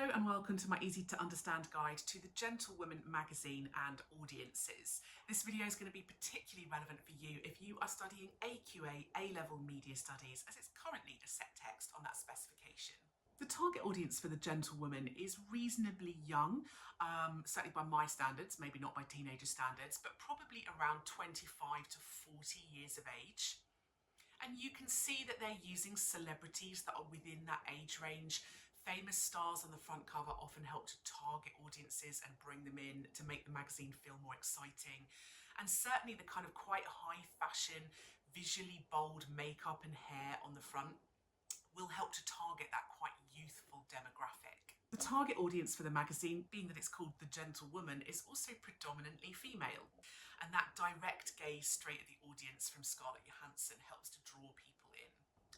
Hello and welcome to my easy to understand guide to the Gentlewoman magazine and audiences. This video is going to be particularly relevant for you if you are studying AQA A-level Media Studies, as it's currently a set text on that specification. The target audience for the Gentlewoman is reasonably young, certainly by my standards, maybe not by teenager standards, but probably around 25 to 40 years of age. And you can see that they're using celebrities that are within that age range. Famous stars on the front cover often help to target audiences and bring them in to make the magazine feel more exciting. And certainly the kind of quite high fashion, visually bold makeup and hair on the front will help to target that quite youthful demographic. The target audience for the magazine, being that it's called The Gentlewoman, is also predominantly female. And that direct gaze straight at the audience from Scarlett Johansson helps to draw people in.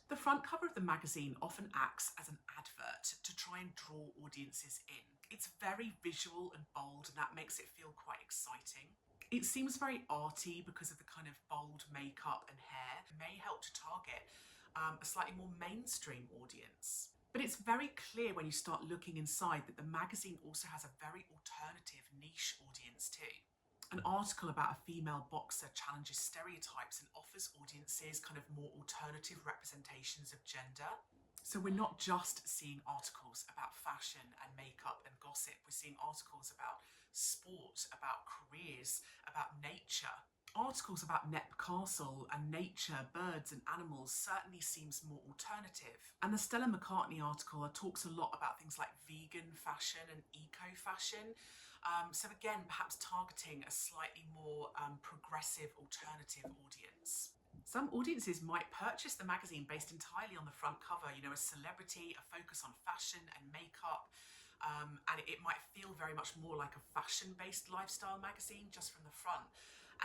The front cover of the magazine often acts as an advert to try and draw audiences in. It's very visual and bold, and that makes it feel quite exciting. It seems very arty because of the kind of bold makeup and hair. It may help to target a slightly more mainstream audience. But it's very clear when you start looking inside that the magazine also has a very alternative niche audience too. An article about a female boxer challenges stereotypes and offers audiences kind of more alternative representations of gender. So we're not just seeing articles about fashion and makeup and gossip, we're seeing articles about sport, about careers, about nature. Articles about Nep Castle and nature, birds and animals certainly seems more alternative. And the Stella McCartney article talks a lot about things like vegan fashion and eco-fashion. So again, perhaps targeting a slightly more progressive alternative audience. Some audiences might purchase the magazine based entirely on the front cover, you know, a celebrity, a focus on fashion and makeup, and it might feel very much more like a fashion-based lifestyle magazine just from the front,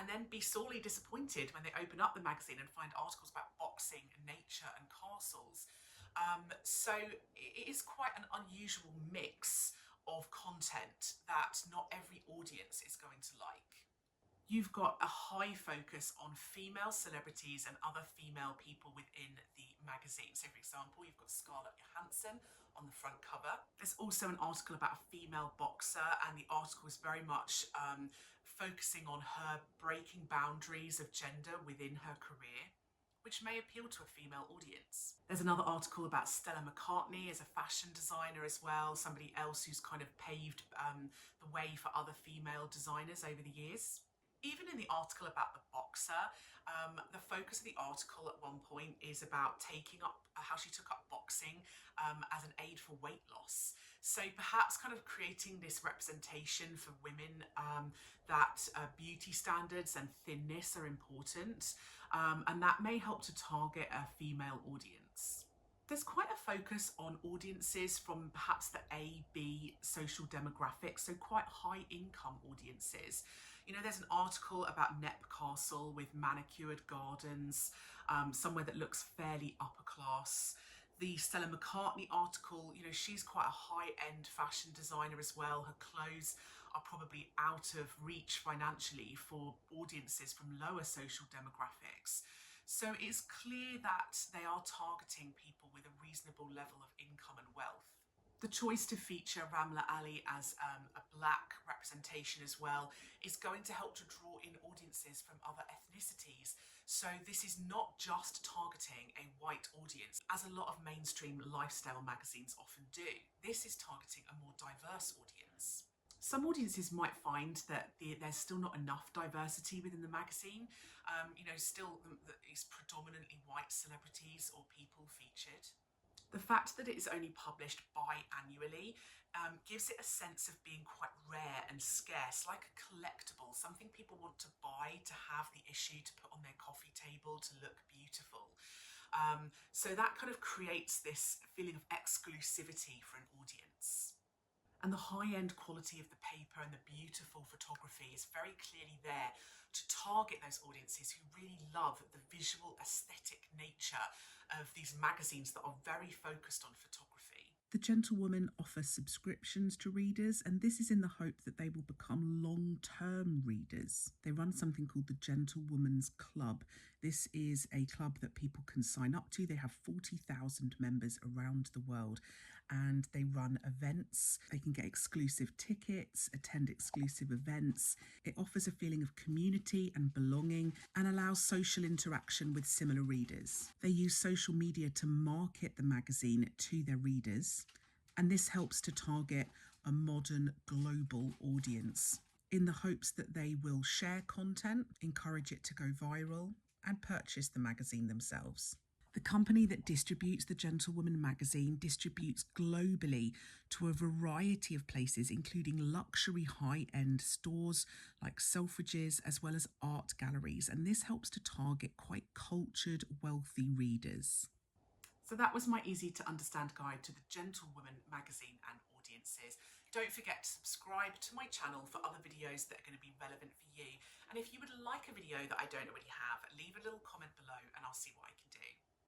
and then be sorely disappointed when they open up the magazine and find articles about boxing, nature and castles. So it is quite an unusual mix of content that not every audience is going to like. You've got a high focus on female celebrities and other female people within the magazine. So for example, you've got Scarlett Johansson on the front cover. There's also an article about a female boxer, and the article is very much focusing on her breaking boundaries of gender within her career, which may appeal to a female audience. There's another article about Stella McCartney as a fashion designer as well, somebody else who's kind of paved the way for other female designers over the years. Even in the article about the boxer, the focus of the article at one point is about taking up how she took up boxing as an aid for weight loss. So perhaps kind of creating this representation for women that beauty standards and thinness are important, and that may help to target a female audience. There's quite a focus on audiences from perhaps the A-B social demographic, so quite high income audiences. You know, there's an article about Nep Castle with manicured gardens, somewhere that looks fairly upper class. The Stella McCartney article, you know, she's quite a high-end fashion designer as well. Her clothes are probably out of reach financially for audiences from lower social demographics. So it's clear that they are targeting people with a reasonable level of income and wealth. The choice to feature Ramla Ali as a black representation as well is going to help to draw in audiences from other ethnicities. So this is not just targeting a white audience, as a lot of mainstream lifestyle magazines often do. This is targeting a more diverse audience. Some audiences might find that there's still not enough diversity within the magazine. You know, still it's predominantly white celebrities or people featured. The fact that it is only published biannually gives it a sense of being quite rare and scarce, like a collectible, something people want to buy to have the issue to put on their coffee table to look beautiful. So that kind of creates this feeling of exclusivity for an audience. And the high-end quality of the paper and the beautiful photography is very clearly there to target those audiences who really love the visual aesthetic nature of these magazines that are very focused on photography. The Gentlewoman offers subscriptions to readers, and this is in the hope that they will become long-term readers. They run something called the Gentlewoman's Club. This is a club that people can sign up to. They have 40,000 members around the world, and they run events. They can get exclusive tickets, attend exclusive events. It offers a feeling of community and belonging and allows social interaction with similar readers. They use social media to market the magazine to their readers, and this helps to target a modern global audience in the hopes that they will share content, encourage it to go viral, and purchase the magazine themselves. The company that distributes the Gentlewoman magazine distributes globally to a variety of places, including luxury high-end stores like Selfridges, as well as art galleries, and this helps to target quite cultured, wealthy readers. So that was my easy to understand guide to the Gentlewoman magazine and audiences. Don't forget to subscribe to my channel for other videos that are going to be relevant for you. And if you would like a video that I don't already have, leave a little comment below and I'll see what I can do.